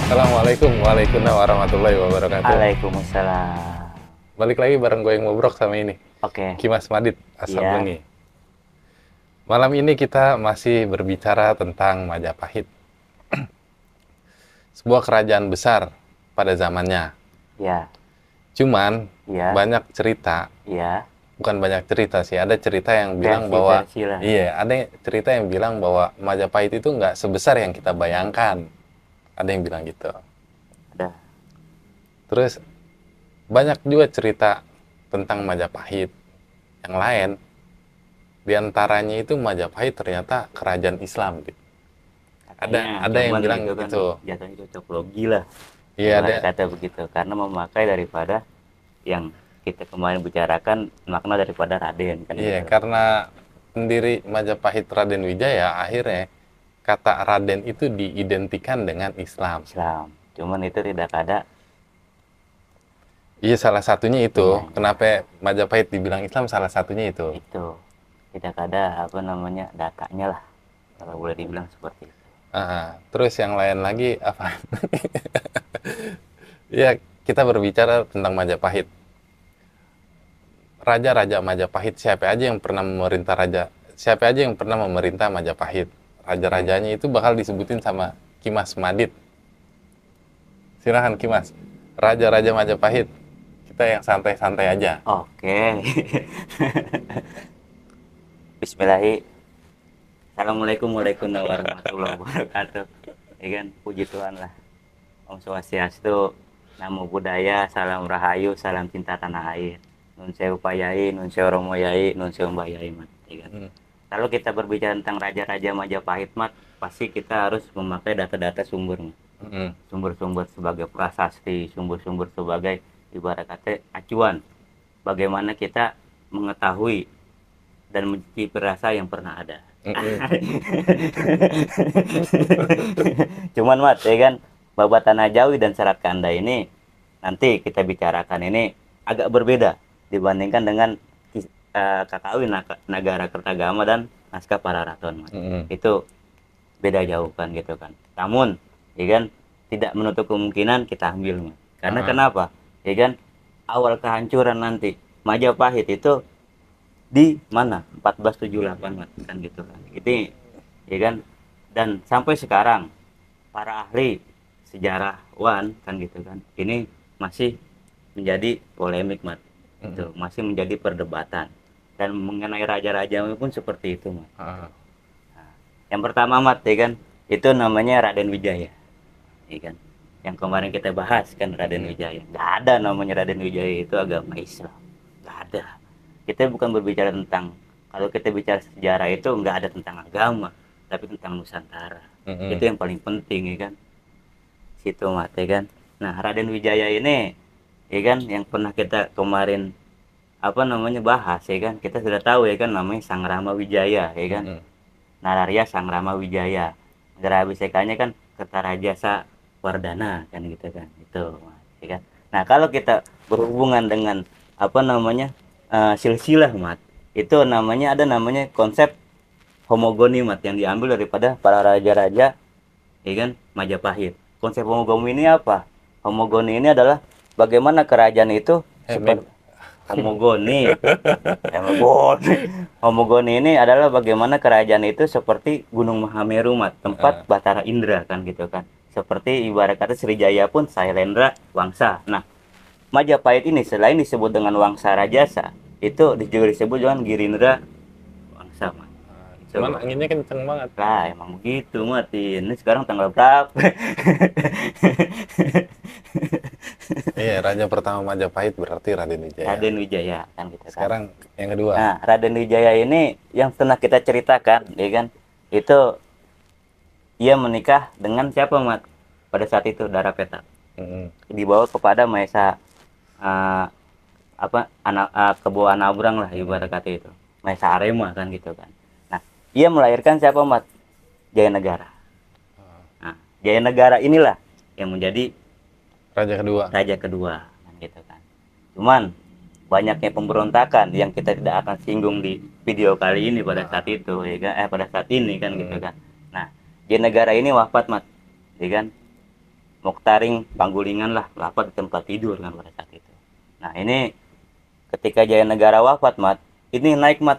Assalamualaikum warahmatullahi wabarakatuh. Waalaikumsalam. Balik lagi bareng gue yang ngobrol sama ini, Oke, Kimas Madit, Asap iya, Lengi. Malam ini kita masih berbicara tentang Majapahit, sebuah kerajaan besar pada zamannya. iya, Cuman iya, banyak cerita, iya. bukan banyak cerita sih, ada cerita yang bilang bahwa, Versi-versi lah. iya, ada cerita yang bilang bahwa Majapahit itu nggak sebesar yang kita bayangkan. Ada yang bilang gitu. Ada. Terus banyak juga cerita tentang Majapahit yang lain. Di antaranya itu Majapahit ternyata kerajaan Islam gitu. Katanya, Ada yang cuman bilang itu kan gitu. jatuhnya cocok logi lah. Iya ada. Ibarat kata begitu. Karena memakai daripada yang kita kemarin bicarakan makna daripada Raden kan Iya gitu. karena pendiri Majapahit Raden Wijaya akhirnya kata Raden itu diidentikan dengan Islam. Islam. Cuman itu tidak ada Iya salah satunya itu. itunya. Kenapa Majapahit dibilang Islam salah satunya itu. Itu tidak ada apa namanya datanya lah. Kalau boleh dibilang seperti itu. Terus yang lain lagi apa? Ya kita berbicara tentang Majapahit. Raja-raja Majapahit siapa aja yang pernah memerintah Majapahit, raja-rajanya itu bakal disebutin sama Kimas Madit. Silahkan Kimas, raja-raja Majapahit, kita yang santai-santai aja. Oke. Bismillahirrahmanirrahim. Assalamualaikum warahmatullahi wabarakatuh. Ya kan, puji Tuhan lah. Om Swastiastu, Namo Buddhaya, Salam Rahayu, Salam Cinta Tanah Air. Nun sewu Payai, Nun sewu Romo Yai, Nun sewu Mbak Yai, Mat. Ya kan? Kalau kita berbicara tentang Raja-Raja Majapahit, Mat, pasti kita harus memakai data-data sumber, Mat. Sumber-sumber sebagai prasasti, sumber-sumber sebagai ibarat kata acuan. Bagaimana kita mengetahui dan mencicipi rasa yang pernah ada. Cuman Mat, ya kan, Babat Tanah Jawi dan Serat Kanda ini nanti kita bicarakan ini agak berbeda dibandingkan dengan Kakawin Nagara Kertagama dan Naskah Pararaton, Mat. Itu beda jauh kan gitu kan. Namun, ya kan, tidak menutup kemungkinan kita ambil, Mat. Karena kenapa? Ya kan, awal kehancuran nanti Majapahit itu di mana 1478 kan gitu kan itu ya kan, dan sampai sekarang para ahli sejarawan kan gitu kan ini masih menjadi polemik, Mat. Itu masih menjadi perdebatan, dan mengenai raja-raja pun seperti itu, Mat. Nah, yang pertama, Mat, ya kan, itu namanya Raden Wijaya, ya kan, yang kemarin kita bahas kan Raden Wijaya. Nggak ada namanya Raden Wijaya itu agama Islam, nggak ada. Kita bukan berbicara tentang, kalau kita bicara sejarah itu nggak ada tentang agama, tapi tentang Nusantara. Itu yang paling penting, ya kan, situ, Mat, ya kan. Nah, Raden Wijaya ini, ya kan, yang pernah kita kemarin apa namanya bahas, ya kan, kita sudah tahu, ya kan, namanya Sang Rama Wijaya, ya kan. Nararya Sang Rama Wijaya, negara abisekanya kan Kertarajasa Wardana kan gitu kan, itu, ya kan. Nah, kalau kita berhubungan dengan apa namanya silsilah, Mat, itu namanya ada namanya konsep homogoni, Mat, yang diambil daripada para raja-raja, ya kan, Majapahit. Konsep homogoni ini apa? Homogoni ini adalah bagaimana kerajaan itu seperti homogoni. Homogoni ini adalah bagaimana kerajaan itu seperti Gunung Mahameru, Mat, tempat Batara Indra kan gitu kan. Seperti ibarat kata Sriwijaya pun Sailendra Wangsa. Nah, Majapahit ini selain disebut dengan Wangsa Rajasa, itu juga disebut dengan Girindra Wangsa, Mat. Cuman anginnya kenceng banget. Lah, emang begitu, Mat. Ini sekarang tanggal berapa? Iya, raja pertama Majapahit berarti Raden Wijaya. Raden Wijaya kan gitu kan. Sekarang yang kedua. Nah, Raden Wijaya ini yang pernah kita ceritakan, ya kan, itu ia menikah dengan siapa, Mat? Pada saat itu Darapeta. Dibawa kepada Maesa apa anak Kebo Anabrang lah ibarat kata itu. Maesa Arema kan gitu kan. Nah, ia melahirkan siapa, Mat? Jaya Negara. Nah, Jaya Negara inilah yang menjadi raja kedua kan gitu kan. Cuman banyaknya pemberontakan yang kita tidak akan singgung di video kali ini pada saat itu, ya kan, pada saat ini kan gitu kan. Nah, Jaya Negara ini wafat, Mat, ya kan, Moktaring Panggulingan lah wafat di tempat tidur kan pada saat itu. Nah ini ketika Jaya Negara wafat mat, ini naik mat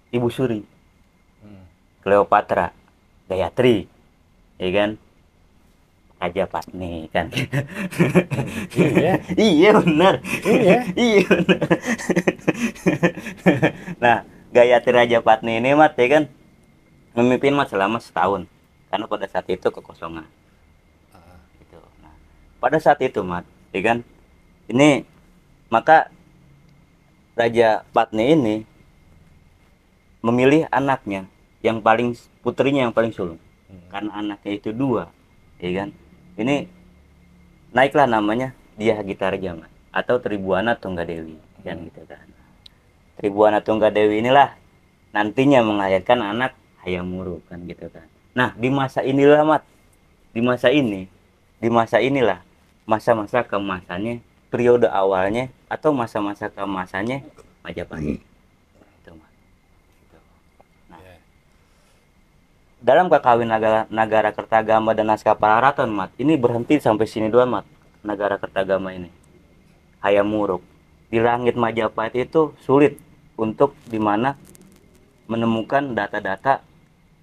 Ibu Suri, Cleopatra, Gayatri, ya kan, Raja Patni kan. Iya. Iya benar. Iya. Iya benar. Nah Gayatri Raja Patni ini mat ya kan memimpin mat selama setahun karena pada saat itu kekosongan. Gitu. Nah, pada saat itu mat ya kan ini maka Raja Patni ini memilih anaknya yang paling putrinya yang paling sulung karena anaknya itu dua ya kan ini naiklah namanya Dyah Gita Raja Mat, atau Tribuana Tunggadewi kan gitu kan. Tribuana Tunggadewi inilah nantinya melahirkan anak Hayam Wuruk kan gitu kan. Nah di masa inilah mat di masa inilah masa-masa keemasannya periode awalnya atau masa-masa keemasannya Majapahit. Itu, Mat. Gitu. Nah, dalam kakawin Nagara Kertagama dan Naskah Pararaton mat ini berhenti sampai sini doang mat. Nagara Kertagama ini Hayam Wuruk di langit Majapahit itu sulit untuk dimana menemukan data-data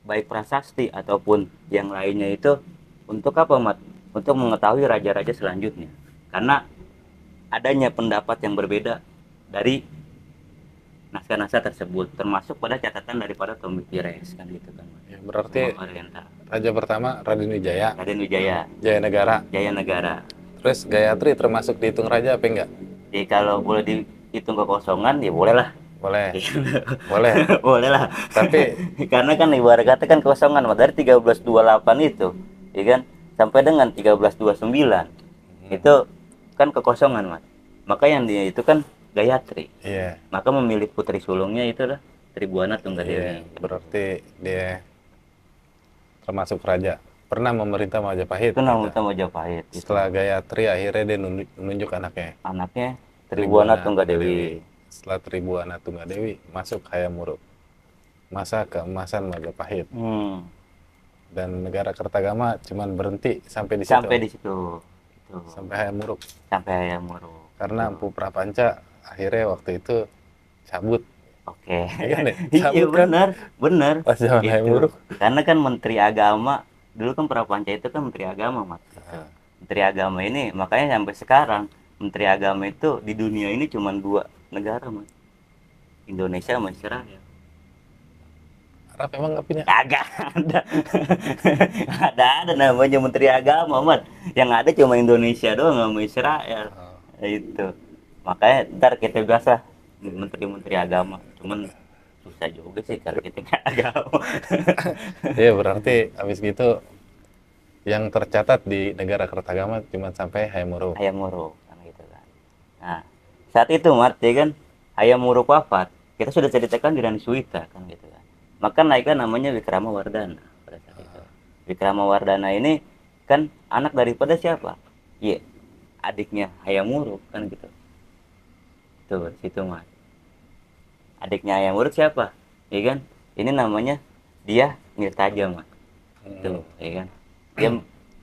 baik prasasti ataupun yang lainnya itu untuk apa mat? Untuk mengetahui raja-raja selanjutnya karena adanya pendapat yang berbeda dari naskah-naskah tersebut termasuk pada catatan daripada Tommy Pires kan gitu kan. Ya, berarti Oriental. raja pertama Raden Wijaya, Raden Wijaya, Jaya Negara, Jaya Negara. terus Gayatri termasuk dihitung raja apa enggak? Jadi kalau boleh dihitung kekosongan ya boleh lah. Boleh. Boleh. Boleh lah. Tapi Karena kan ibarat kata kan kekosongan Mat. Dari 1328 itu, ya kan, sampai dengan 1329 itu kan kekosongan Mat. Maka yang dia itu kan Gayatri. iya. Maka memilih putri sulungnya itu lah Tribuana Tunggadewi. Iya, berarti dia termasuk raja. Pernah memerintah Majapahit. Itu nama gitu. utama Majapahit. Itu. Setelah Gayatri akhirnya dia menunjuk anaknya. Anaknya Tribuana Tunggadewi. Setelah Tribuana Tunggadewi masuk Hayam Wuruk. Masa keemasan Majapahit. Dan negara Kertagama cuman berhenti sampai di situ. Sampai di situ. Itu. Sampai Hayam Wuruk. Sampai Hayam Wuruk. Karena Empu Prapanca akhirnya waktu itu cabut. Oke. Iya kan ya? Iya Cabut kan? benar. Pas zaman Hayam Wuruk. Karena kan Menteri Agama dulu kan Prapanca itu kan Menteri Agama Mas. Menteri Agama ini makanya sampai sekarang Menteri Agama itu di dunia ini cuma 2 negara Mas. Indonesia sama Israel. Arab emang nggak punya? Kagak ada. ada namanya Menteri Agama Mas. Yang ada cuma Indonesia doang sama Israel. Itu. Makanya ntar kita biasa menteri-menteri agama. Cuman susah juga sih kalau kita nggak agama. Iya berarti habis gitu yang tercatat di negara Kertagama cuma sampai Hayam Wuruk. Hayam Wuruk kan gitu kan. Nah, saat itu Mat ya kan Hayam Wuruk wafat, kita sudah ceritakan di Rani Suwita kan gitu kan. Maka naikkan namanya Wikrama Wardana pada saat itu. Wikrama Wardana ini kan anak daripada siapa? Iya, adiknya Hayam Wuruk kan gitu. Tuh, situ Mat. Adiknya Hayam Wuruk siapa? Ya kan? Ini namanya Dyah Mirtaja Mat. Tuh, ya kan? Dia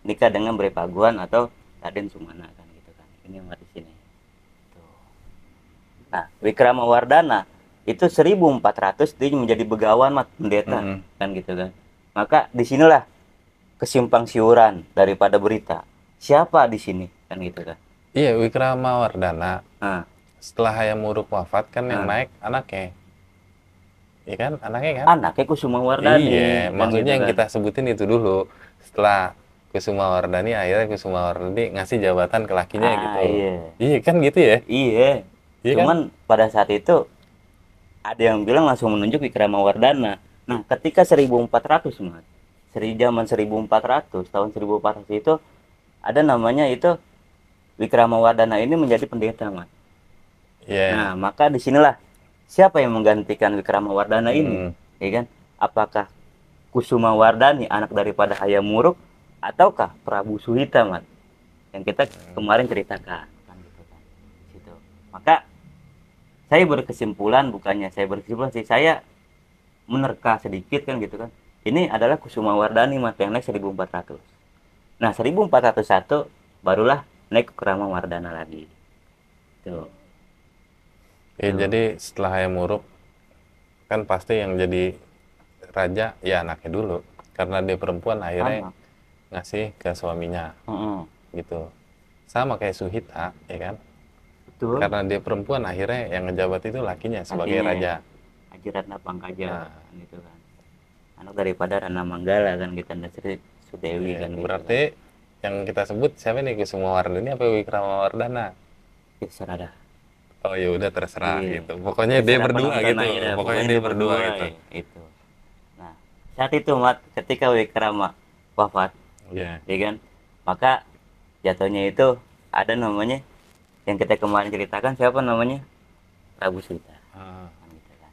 nikah dengan Bre Paguan atau Raden Sumana kan gitu kan. Ini Mat di sini. Tuh. Nah, Wikrama Wardana itu 1400 dia menjadi begawan Mat, pendeta kan gitu kan. Maka disinilah kesimpang siuran daripada berita. Siapa di sini kan gitu kan. Iya, Wikrama Wardana. Setelah Hayam Wuruk wafat kan yang naik anaknya. Iya kan, anaknya kan? Anaknya Kusuma Wardani. Iya, kan maksudnya gitu yang kan. kita sebutin itu dulu. Setelah Kusuma Wardani, akhirnya Kusuma Wardani ngasih jabatan ke lakinya gitu. Iya. Iya kan gitu ya? Iya. Iya Cuman pada saat itu ada yang bilang langsung menunjuk Wikrama Wardana. Nah, ketika 1400 Mat. Zaman 1400, tahun 1400 itu ada namanya itu Wikrama Wardana ini menjadi pendeta Mat. Iya. Nah, maka disinilah siapa yang menggantikan Wikrama Wardana ini, ya kan? Apakah Kusuma Wardani anak daripada Hayam Wuruk ataukah Prabu Suhita Mat? Yang kita kemarin ceritakan, kan gitu kan. Situ. Maka saya berkesimpulan sih, saya menerka sedikit kan gitu kan. Ini adalah Kusuma Wardani Mat yang naik 1400. Nah, 1401 barulah naik ke Krama Wardana lagi. Tuh. Ya, Tuh. jadi setelah Hayam Wuruk kan pasti yang jadi raja ya anaknya dulu, karena dia perempuan akhirnya Sama. ngasih ke suaminya Mm-mm. gitu. Sama kayak Suhita ya kan, Betul. karena dia perempuan akhirnya yang ngejabat itu lakinya sebagai Artinya ya, raja. Haji Ratna Pangkaja Nah, kan gitu kan. Anak daripada Rana Manggala kan gitu, dan Sri Sudewi ya, kan gitu kan. berarti yang kita sebut siapa nih, Kusumawardhani apa Wikramawardhana? Ya, serah dah. Oh ya udah terserah Iya. gitu. Pokoknya dia Terserah berdua penonton gitu. aja dah. Pokoknya Pokoknya dia dia berdua berdua gitu. ya, itu. Nah, saat itu Mat, ketika Wikrama wafat, Iya. ya kan, maka jatuhnya itu ada namanya yang kita kemarin ceritakan, siapa namanya, Prabu Suta Ah, kan gitu kan,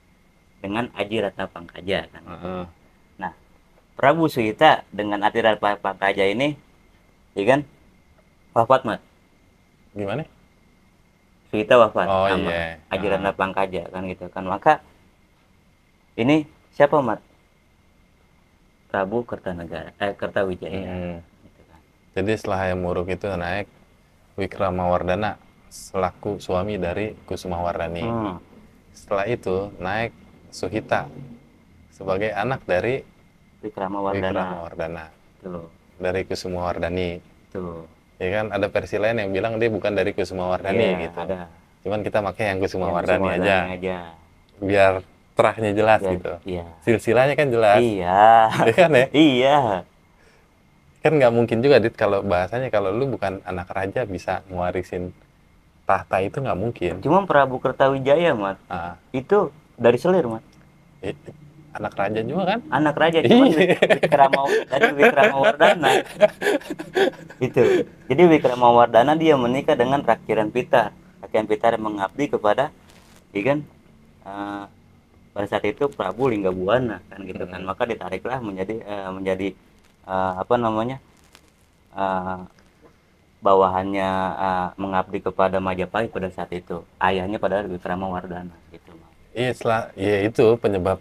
dengan Aji Ratna Pangkaja kan gitu. ah. Nah, Prabu Suita dengan Aji Ratna Pangkaja ini, ya kan, wafat Mat. Gimana? Suita wafat Oh sama iya. Aji Ratna Ah. Pangkaja kan gitu kan. Maka ini siapa Mat? Prabu Kertanegara, Kertawijaya Mm-mm. gitu kan. Jadi setelah Hayam Wuruk itu naik Wikramawardhana selaku suami dari Kusumawardhani. Hmm, Setelah itu naik Suhita sebagai anak dari Wikramawardhana Wikramawardhana tuh, dari Kusumawardhani. tuh. Ya kan ada versi lain yang bilang dia bukan dari Kusumawardhani Iya, gitu. ada Cuman kita pakai yang yang Kusumawardhani Kusumawardhani aja aja. biar terahnya jelas Ya, gitu. iya. Silsilahnya kan jelas. Iya. Ya kan ya? Iya. Kan nggak mungkin juga Dit kalau bahasanya kalau lu bukan anak raja bisa ngewarisin tahta itu nggak mungkin. Cuma Prabu Kertawijaya, Mat, Ah, itu dari selir, Mat. eh, anak raja juga kan? Anak raja, cuman Iya. Dari Wikramawardhana. Itu. Jadi Wikramawardhana dia menikah dengan Rakiran Pitar. Rakiran Pitar yang mengabdi kepada, ya kan, eh, pada saat itu Prabu Linggabuana kan gitu kan. Maka ditariklah menjadi apa namanya, eh, bawahannya, mengabdi kepada Majapahit pada saat itu. Ayahnya padahal Wikramawardhana gitu, Mas. Iya, ya itu penyebab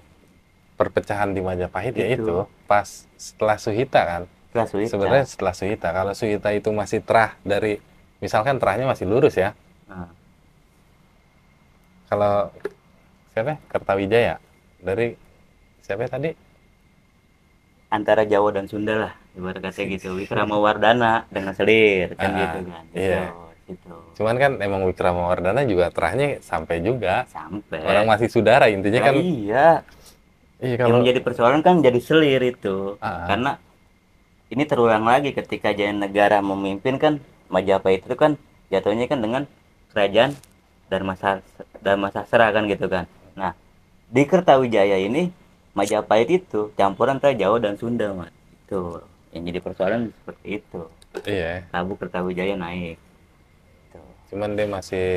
perpecahan di Majapahit ya Itu itu pas setelah Suhita kan. kelas Wita. Sebenarnya setelah Suhita, kalau Suhita itu masih terah dari, misalkan terahnya masih lurus ya. Nah, Kalau siapa? Kertawijaya dari siapa tadi? antara Jawa dan Sunda lah ibarat kata gitu. Wikramawardhana dengan selir kan gitu kan. Iya. Itu Cuman kan emang Wikramawardhana juga terahnya sampai juga. Orang sampai. masih saudara intinya Lah kan. iya, Iya yang kalau menjadi persoalan kan jadi selir itu. ah, Karena ini terulang lagi ketika Jayanegara memimpin kan, Majapahit itu kan jatuhnya kan dengan kerajaan Dharmasastra kan gitu kan. Nah, di Kertawijaya ini Majapahit itu campuran antara Jawa dan Sunda, Mas. Itu yang jadi persoalan seperti itu. iya. Prabu Kertawijaya naik. Tuh. Cuman dia masih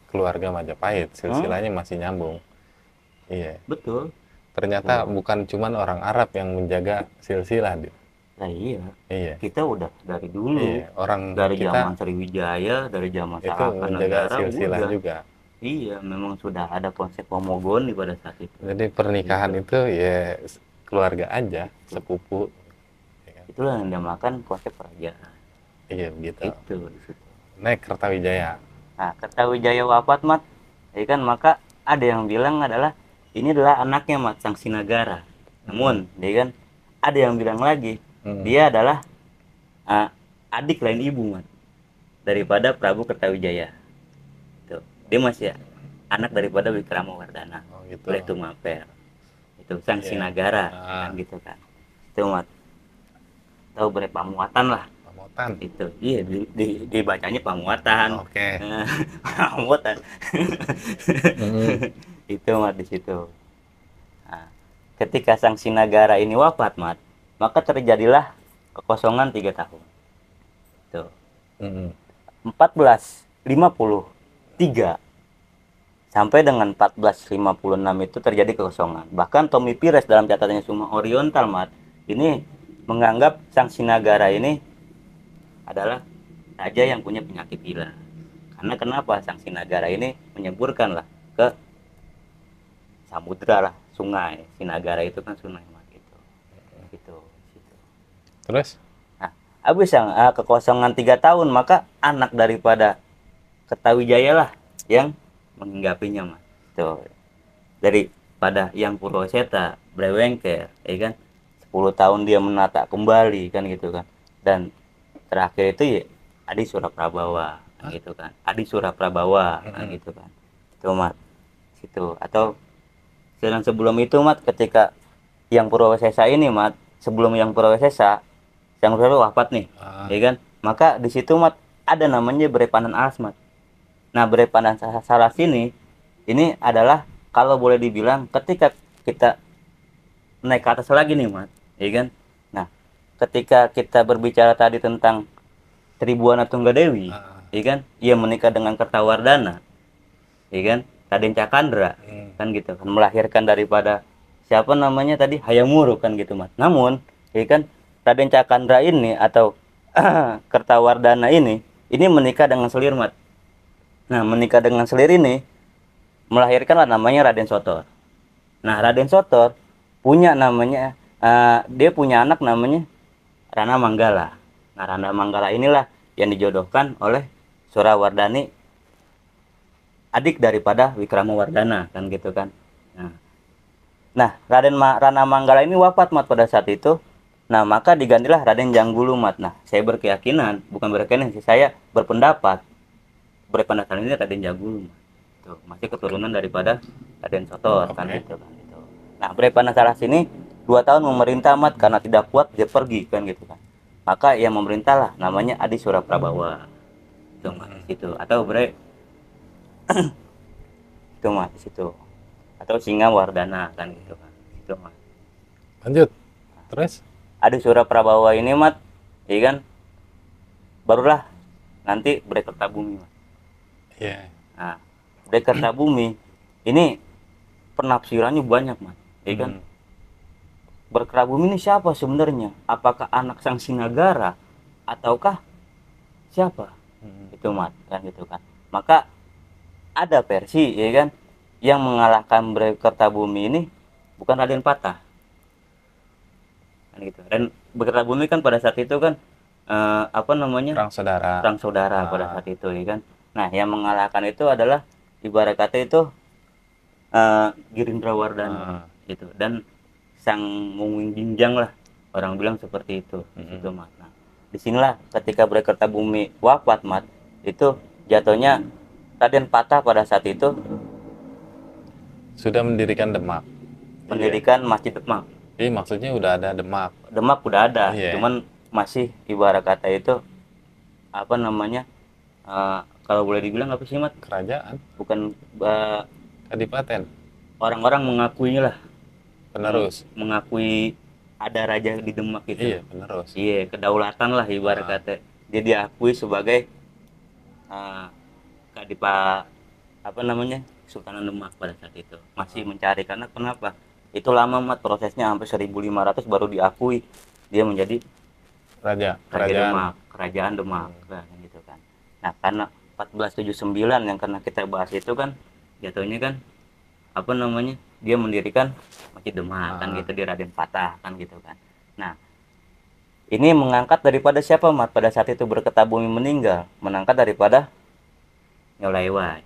keluarga Majapahit, silsilahnya masih nyambung. Iya. Betul. Ternyata bukan cuman orang Arab yang menjaga silsilah, Dit. Nah iya, Iya. kita udah dari dulu, Iya, orang dari zaman kita Sriwijaya, dari zaman itu Salaka menjaga Negara, silsilah udah. juga. Iya, memang sudah ada konsep homogoni pada saat itu. Jadi pernikahan itu ya keluarga aja, sepupu. Ya kan? Itulah yang dinamakan konsep kerajaan. Iya begitu. Itu di situ. Naik Kertawijaya. Nah, Kertawijaya wafat, Mat. Ya kan, maka ada yang bilang adalah ini adalah anaknya, Mat, Sang Sinagara. Namun, ya kan, ada yang bilang lagi dia adalah adik lain ibu, Mat, daripada Prabu Kertawijaya. Tuh. Dia masih anak daripada Wikramawardhana. Oh gitu. Oleh Tumaper. Itu Sang Iya. Sinagara kan gitu kan. Itu, Mat. Tahu berapa muatan lah. Pamotan. Itu iya dibacanya pamuatan. Oke. Pamuatan. Mm. Itu, Mat, di situ. Nah, ketika Sang Sinagara ini wafat, Mat, maka terjadilah kekosongan 3 tahun. Tuh. Mm. 1453 sampai dengan 1456 itu terjadi kekosongan. Bahkan Tommy Pires dalam catatannya Suma Oriental, Mat, ini menganggap Sang Sinagara ini adalah raja yang punya penyakit gila. Karena kenapa? Sang Sinagara ini menyeburkan lah ke samudra lah, sungai. Sinagara itu kan sungai, Mat, gitu. Gitu. Terus? Nah, habis yang kekosongan 3 tahun, maka anak daripada Kertawijaya lah yang menghinggapinya mas. Tuh, daripada yang Purwoseta Blewengker, ya kan, 10 tahun dia menata kembali kan gitu kan. Dan terakhir itu ya Adi Suraprabawa kan gitu kan. Adi Suraprabawa kan gitu kan. Itu mat. Situ atau dan sebelum itu mat, ketika yang Purwosesa ini mat, sebelum yang Purwosesa yang wafat nih, ya kan, maka di situ mat ada namanya Berepanan Alas mat. Nah Berepanan Salas ini adalah kalau boleh dibilang ketika kita naik ke atas lagi nih mat, ya kan. Nah ketika kita berbicara tadi tentang Tribuana Tunggadewi, ya kan, ia menikah dengan Kertawardhana, ya kan, Raden Cakandra, kan gitu kan, melahirkan daripada siapa namanya tadi, Hayam Wuruk kan gitu mas. Namun ya kan, Raden Cakandra ini atau Kertawardhana ini menikah dengan Selir mat. Nah menikah dengan Selir ini melahirkanlah namanya Raden Sotor. Nah Raden Sotor punya namanya dia punya anak namanya Rana Manggala. Nah Rana Manggala inilah yang dijodohkan oleh Surawardhani, adik daripada Wikramawardhana kan gitu kan. Nah Rana Manggala ini wafat mat pada saat itu. Nah maka digantilah Raden Janggulu mat. Nah saya berkeyakinan, bukan berkeyakinan sih, saya berpendapat Berepanan ini Raden Janggulu mat. Tuh, masih keturunan daripada Raden Sotor kan gitu kan gitu. Nah Berepanan Salas ini 2 tahun memerintah mat, karena tidak kuat dia pergi kan gitu kan. Maka ia memerintahlah namanya Adi Suraprabawa. Itu mat di situ, atau itu mat di situ, atau Singawardhana kan gitu kan. Itu mat. Lanjut. Terus Adi Suraprabawa ini mat, ya kan, barulah nanti Bhre-Kertabumi mat. iya. Nah Bhre-Kertabumi ini penafsirannya banyak mat, ya kan. Bhre-Kertabumi ini siapa sebenarnya? Apakah anak sang Sinagara ataukah siapa? Itu mat kan gitu kan. Maka ada versi ya kan, yang mengalahkan Bhre-Kertabumi ini bukan Raden Patah kan gitu. Dan Bhre-Kertabumi kan pada saat itu kan apa namanya, Perang saudara. perang saudara pada saat itu ya kan. Nah yang mengalahkan itu adalah ibarat kata itu Girindrawardhana gitu, dan sang Mungwing Jinjang lah orang bilang seperti itu. Itu mat. Nah disinilah ketika Bhre-Kertabumi wafat mat, itu jatuhnya Raden Patah pada saat itu Sudah mendirikan Demak. mendirikan Masjid Demak. Jadi maksudnya udah ada Demak. Demak udah ada, Iya. cuman masih ibarat kata itu apa namanya, kalau boleh dibilang apa sih mat, Kerajaan, bukan kadipaten, orang-orang mengakuinya lah, penerus. mengakui ada raja di Demak itu. Iya, penerus. Iya, kedaulatan lah ibarat kata. Dia diakui sebagai kadipa apa namanya, Sultanan Demak pada saat itu. Masih mencari, karena kenapa? Itu lama mat, prosesnya sampai 1500 baru diakui dia menjadi Raja, Raja Demak, Kerajaan Demak kan gitu kan. Nah, karena 1479 yang karena kita bahas itu kan jatuhnya kan apa namanya, dia mendirikan Masjid Demak kan gitu di Raden Patah kan gitu kan. Nah ini mengangkat daripada siapa mat pada saat itu Bhre-Kertabumi meninggal, mengangkat daripada Nyolaiwai,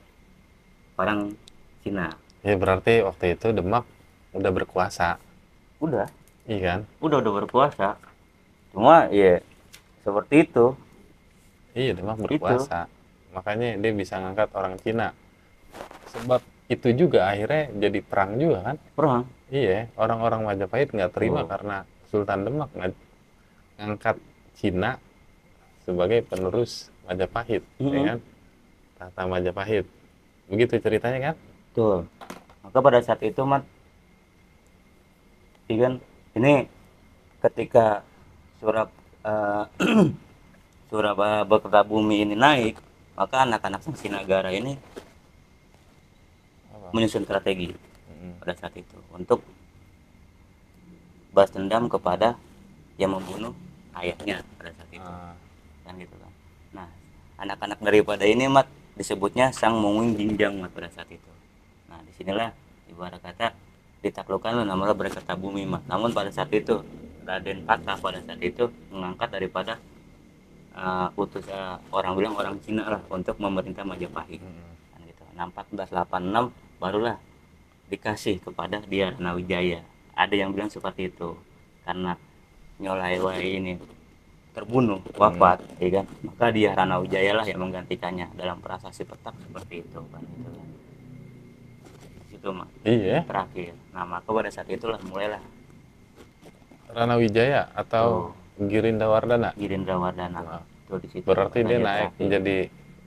orang Cina. Ya berarti waktu itu Demak udah berkuasa. Udah Iya kan? udah berkuasa, cuma ya seperti itu. Iya, Demak berkuasa. Makanya dia bisa ngangkat orang Cina. Sebab itu juga akhirnya jadi perang juga kan? Perang. Iya, orang-orang Majapahit nggak terima karena Sultan Demak ngangkat Cina sebagai penerus Majapahit, ya kan? Tahta Majapahit. Begitu ceritanya kan? Betul. Maka pada saat itu mat, kan ini ketika Bhre-Kertabumi ini naik, maka anak-anak sang Sinagara ini menyusun strategi pada saat itu untuk balas dendam kepada yang membunuh ayahnya pada saat itu kan gitu kan. Nah anak-anak daripada ini mat disebutnya sang Mungwing Jinjang mat pada saat itu. Nah disinilah ibarat kata ditaklukkan namanya Bhre-Kertabumi mat. Namun pada saat itu Raden Patah pada saat itu mengangkat daripada utus orang bilang orang Cina lah untuk memerintah Majapahit. Kan gitu. Nah 1486 barulah dikasih kepada dia Ranawijaya. Ada yang bilang seperti itu karena Nyolaiwai ini terbunuh wafat, ya kan, maka dia Ranawijaya lah yang menggantikannya dalam prasasti petak seperti itu kan gitu kan. Itu mah Iya, terakhir. Nah maka pada saat itulah mulailah Ranawijaya atau Girindawardana. Girindrawardana. Nah, Tuh di situ berarti dia raja naik terakhir. menjadi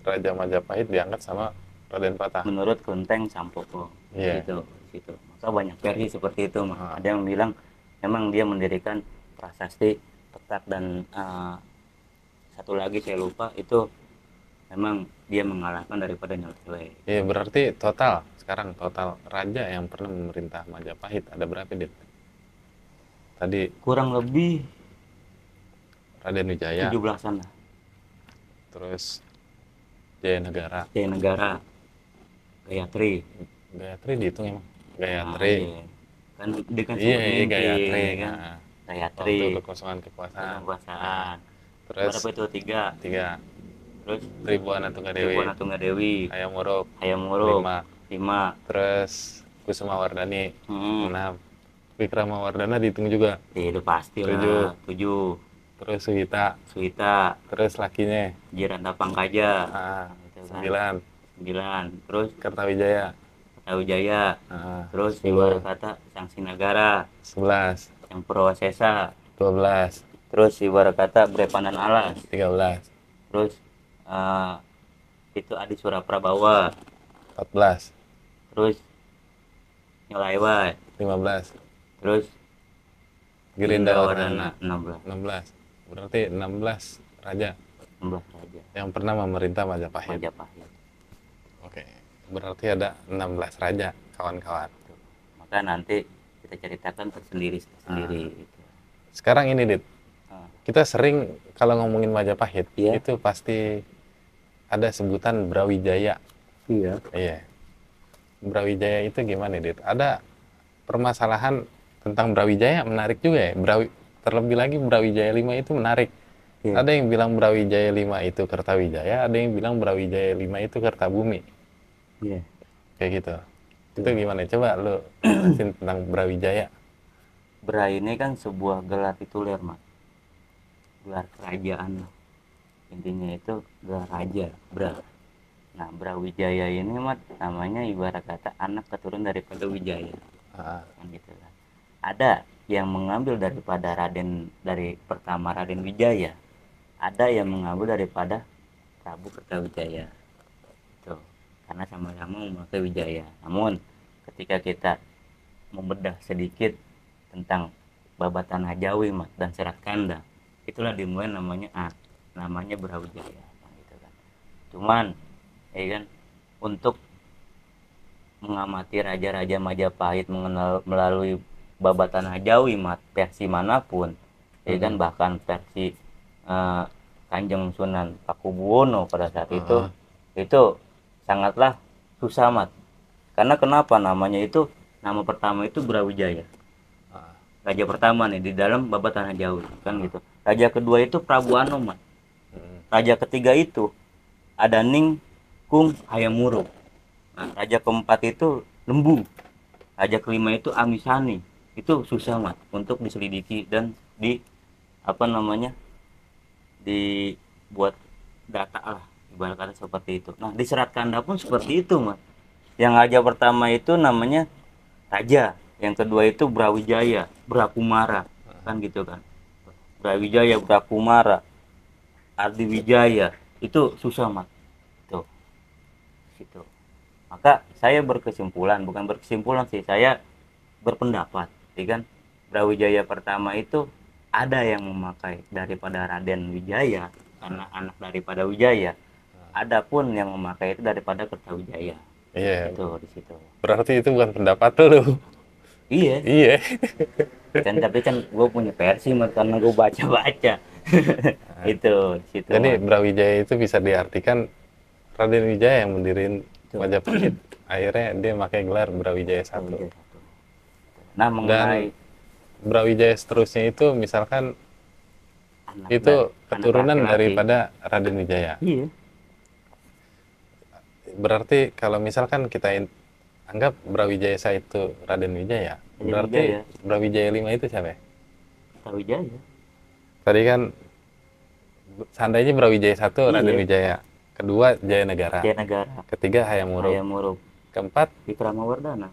Raja Majapahit diangkat sama Raden Patah. Menurut Kunteng Sampoko. Iya. Situ. Maka banyak versi seperti itu mah. Ah. Ada yang bilang memang dia mendirikan prasasti petak dan satu lagi saya lupa itu memang dia mengalahkan daripada Nyolaiwai. Iya, berarti sekarang total raja yang pernah memerintah Majapahit ada berapa, Dit? Tadi Kurang lebih Raden Wijaya, 17-an lah. terus Jayanegara. Jayanegara, Gayatri. Gayatri dihitung emang? Nah, Gayatri. iya. Kan dia kan Iya, sempat mimpi, Gayatri. kan. Nah, Gayatri. waktu kekosongan kekuasaan. Kekuasaan. Terus Berapa itu? 3. 3. Terus Tribuana Tunggadewi. Tribuana Tunggadewi. Hayam Wuruk. 5. Terus Kusuma Wardani. 6. Hmm. Wikramawardana dihitung juga. Itu pasti 7. lah. 7. Terus Suhita. Terus lakinya. Jiranta Pangkaja. Gitu kan. 9. 9. Terus Kertawijaya. Kertawijaya. Terus 10. Iwarakata Sang Sinagara. 11. Yang Purwasesa. 12. Terus Iwarakata Brepanan Alas. 13. Terus itu Adi Suraprabawa. 14. Terus Nyolaiwai. 15. Terus Girindawardana. 16. 16. Berarti 16 raja 16 raja yang pernah memerintah Majapahit. Oke. Berarti ada 16 raja, kawan-kawan. Maka nanti kita ceritakan tersendiri. Gitu. Sekarang ini, Dit. Kita sering kalau ngomongin Majapahit, Iya. itu pasti ada sebutan Brawijaya. Iya. Iya. Brawijaya itu gimana, Dit? Ada permasalahan tentang Brawijaya menarik juga ya. Terlebih lagi Brawijaya 5 itu menarik. Iya. Ada yang bilang Brawijaya 5 itu Kertawijaya, ada yang bilang Brawijaya 5 itu Kertabumi. Iya. Kayak gitu. Itu gimana? Coba lu jelasin tentang Brawijaya. Bra ini kan sebuah gelar tituler, Mas. Gelar kerajaan lah. Intinya itu gelar raja, Bra. Nah, Brawijaya ini Mat namanya ibarat kata anak keturunan daripada Wijaya. Kan gitu kan. Ada yang mengambil daripada dari pertama Raden Wijaya. Ada yang mengambil daripada Prabu Kertawijaya. Itu. Karena sama-sama memakai Wijaya. Namun ketika kita membedah sedikit tentang babat tanah Jawi Mat dan Serat Kanda, itulah dimulai namanya Brawijaya. Gitu kan. Cuman ya kan, untuk mengamati raja-raja Majapahit melalui babat tanah Jawi Mat versi manapun, ya kan, bahkan versi Kanjeng Sunan Pakubuwono pada saat itu sangatlah susah Mat. Karena kenapa namanya itu, nama pertama itu Brawijaya. Raja pertama nih di dalam babat tanah Jawi kan gitu. Raja kedua itu Prabu Anom Mat. Raja ketiga itu ada Ning Kung Hayam Wuruk. Nah, raja keempat itu Lembu. Raja kelima itu Amisani. Itu susah Mat untuk diselidiki dan dibuat data lah, ibarat kata seperti itu. Nah, di Serat Kanda pun seperti itu Mat. Yang raja pertama itu namanya Raja, yang kedua itu Brawijaya, Brakumara, kan gitu kan. Brawijaya, Brakumara, Ardiwijaya, itu susah Mat. Gitu. Maka saya bukan berkesimpulan sih, saya berpendapat, ya kan, Brawijaya pertama itu ada yang memakai daripada Raden Wijaya karena anak daripada Wijaya. Adapun yang memakai itu daripada Kertawijaya. Iya. Itu di situ. Berarti itu bukan pendapat lu. Iya. Iya. Kan tapi kan gue punya versi karena gue baca-baca. Itu di situ. Jadi Brawijaya itu bisa diartikan Raden Wijaya yang mendiriin Majapahit. Akhirnya dia pakai gelar Brawijaya 1. Nah, mengenai Dan Brawijaya seterusnya itu misalkan Anak Itu anak keturunan laki-laki. daripada Raden Wijaya. Iya. Berarti kalau misalkan kita anggap Brawijaya I itu Raden Wijaya, Raden berarti Wijaya. Brawijaya V itu siapa ya? Brawijaya. Tadi kan seandainya Brawijaya I Raden Iya. Wijaya, kedua Jaya Negara, Jaya Negara. ketiga Hayam Wuruk, Hayam Wuruk. keempat Wikramawardhana.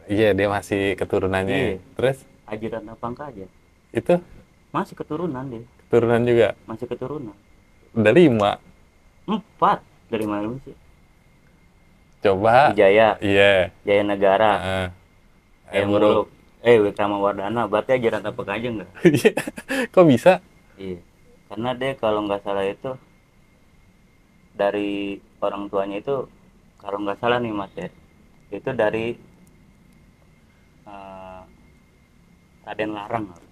iya dia masih keturunannya. Iya. Terus Aji Ratna Pangkaja. itu Masih keturunan dia. keturunan juga. Masih keturunan. Udah 5. 4. Dari mana sih? Coba. Wijaya. Iya. Jaya Negara. Heeh. Hayam Wuruk. Wikramawardhana. Berarti Aji Ratna Pangkaja enggak? Kok bisa? Iya. Karena dia kalau nggak salah itu dari orang tuanya itu, kalau nggak salah nih Mas ya, itu dari Raden Larang tuh.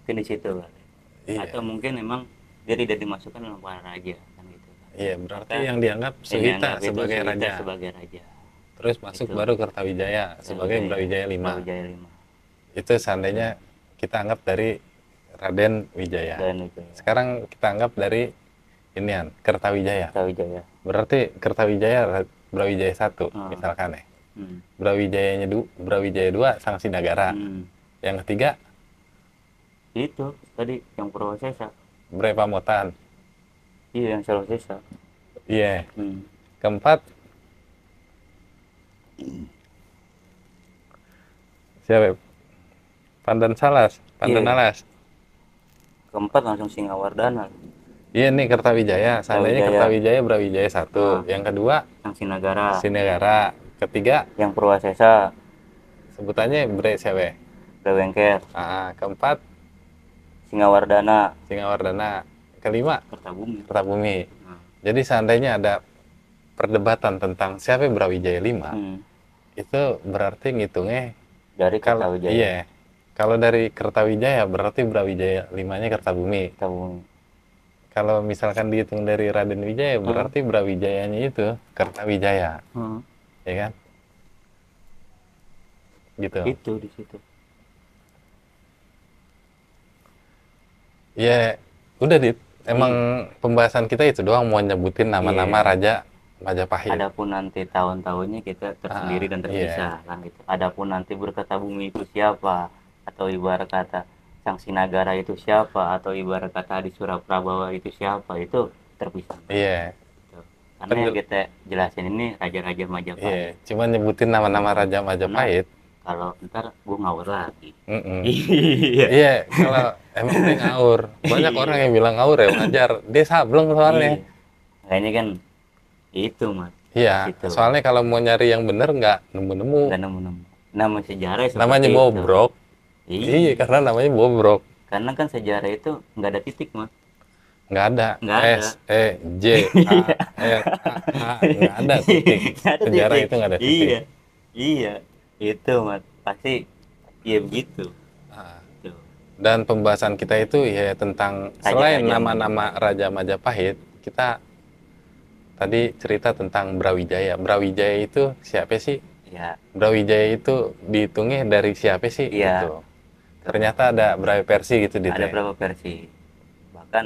Mungkin di situ kali. Iya. Atau mungkin memang dia tidak dimasukkan dalam para raja kan gitu. Iya, berarti Maka yang dianggap Suhita dianggap itu sebagai Suhita raja. sebagai raja. Terus masuk Itu. baru Kertawijaya sebagai Brawijaya V. Brawijaya V. Itu seandainya kita anggap dari Raden Wijaya. Dan itu ya. Sekarang kita anggap dari inian Kertawijaya. Brawijaya. Berarti Kertawijaya Brawijaya I misalkan ya. Brawijaya II Sangsi Nagara. Yang ketiga Itu tadi yang Purwasesa. Bre Pamotan. Iya yang Salosesa. Iya. Keempat siapa? Pandan Salas, Pandan Iya. Alas. Keempat langsung Singawardhana. Iya nih Kertawijaya. Seandainya Kertawijaya Brawijaya I. Yang kedua Yang Sinagara. Sinegara. Ketiga Yang Purwasesa. sebutannya Bre Sewe. Brewengker. Keempat Singawardhana. Singawardhana. Kelima Kertabumi. Kertabumi. Jadi seandainya ada perdebatan tentang siapa Brawijaya V, itu berarti ngitungnya Dari kalau Kertawijaya. iya. Kalau dari Kertawijaya berarti Brawijaya V-nya Kertabumi. Kertabumi. Kalau misalkan dihitung dari Raden Wijaya berarti Brawijayanya itu Kertawijaya. Ya kan? Gitu. Itu di situ. Ya, udah Dit. Emang pembahasan kita itu doang mau nyebutin nama-nama raja Majapahit. Adapun nanti tahun-tahunnya kita tersendiri dan terpisah kan gitu. Adapun nanti Berkertabumi itu siapa, atau ibarat kata Sang Sinagara itu siapa, atau ibarat kata Adi Suraprabawa itu siapa, itu terpisah. Iya. Gitu. Karena yang kita jelasin ini raja-raja Majapahit. Iya, cuman nyebutin nama-nama raja Majapahit. Kalau ntar gue ngawur lagi. Iya, kalau emang dia ngawur. Banyak orang yang bilang ngawur ya, wajar. Dia sableng soalnya. Kayaknya kan itu Mas. Iya, gitu. Soalnya kalau mau nyari yang bener nggak nemu-nemu. Nggak nemu-nemu. Nama sejarah namanya bobrok. Iya, karena namanya bobrok. Karena kan sejarah itu nggak ada titik Mas. Nggak ada. Nggak ada. S, E, J, A, R, A, nggak ada titik. Sejarah itu nggak ada titik. Iya. Itu Mas. Pasti iya begitu. Dan pembahasan kita itu ya tentang selain nama-nama Raja Majapahit, kita tadi cerita tentang Brawijaya. Brawijaya itu siapa sih? Ya. Brawijaya itu dihitungnya dari siapa sih? Iya. Gitu. Ternyata ada berapa versi gitu Ada berapa versi. Bahkan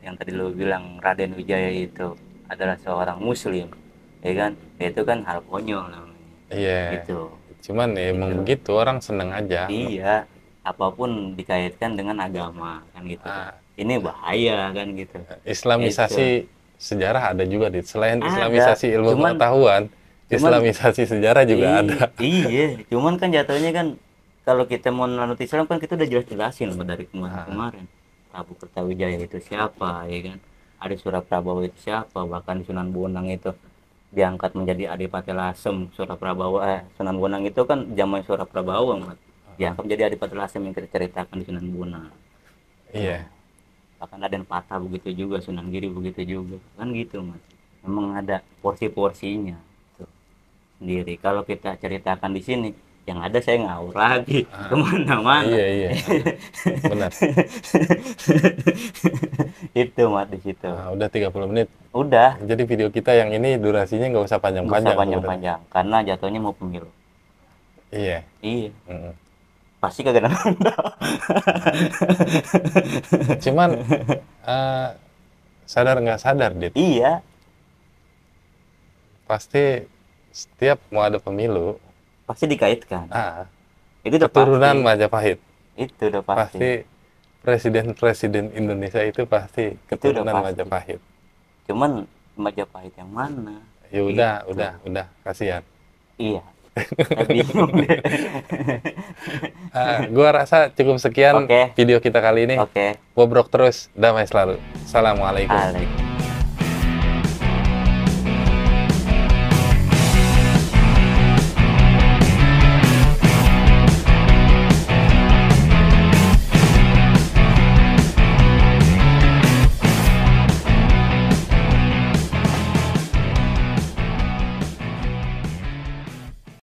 yang tadi lo bilang Raden Wijaya itu adalah seorang muslim, ya kan? Itu kan hal konyol namanya. Iya. Gitu. Cuman ya emang begitu, orang seneng aja. Iya. Apapun dikaitkan dengan agama kan gitu. Ini bahaya kan gitu. Islamisasi sejarah ada juga Dit. Selain islamisasi ilmu pengetahuan, islamisasi sejarah juga ada. Iya, cuman kan jatuhnya kan kalau kita mau menanut Islam kan kita udah jelas-jelasin dari kemarin. Prabu Kertawijaya itu siapa, ya kan? Adi Suraprabawa itu siapa, bahkan Sunan Bonang itu diangkat menjadi Adipati Lasem. Sunan Bonang itu kan zaman Suraprabawa, Mas. Diangkat menjadi Adipati Lasem yang kita ceritakan di Sunan Bonang. Iya. Bahkan Raden Patah begitu juga, Sunan Giri begitu juga, kan gitu Mas. Memang ada porsi-porsinya tuh sendiri. Kalau kita ceritakan di sini, yang ada saya ngawur lagi kemana-mana. Iya. Benar. Itu Mas di situ. Udah 30 menit. Udah. Jadi video kita yang ini durasinya nggak usah panjang-panjang. Nggak usah panjang-panjang, karena jatuhnya mau pemilu. Iya. Pasti kagak nanda. Cuman sadar nggak sadar, Dit, Iya, pasti setiap mau ada pemilu, pasti dikaitkan. Itu udah keturunan pasti. Majapahit. Itu udah pasti. Pasti presiden-presiden Indonesia itu pasti keturunan pasti. Majapahit. Cuman Majapahit yang mana? Ya udah, kasihan. Iya. Saya bingung deh. Gua rasa cukup sekian Oke. video kita kali ini. Oke. Bobrok terus, damai selalu. Assalamualaikum. Alex.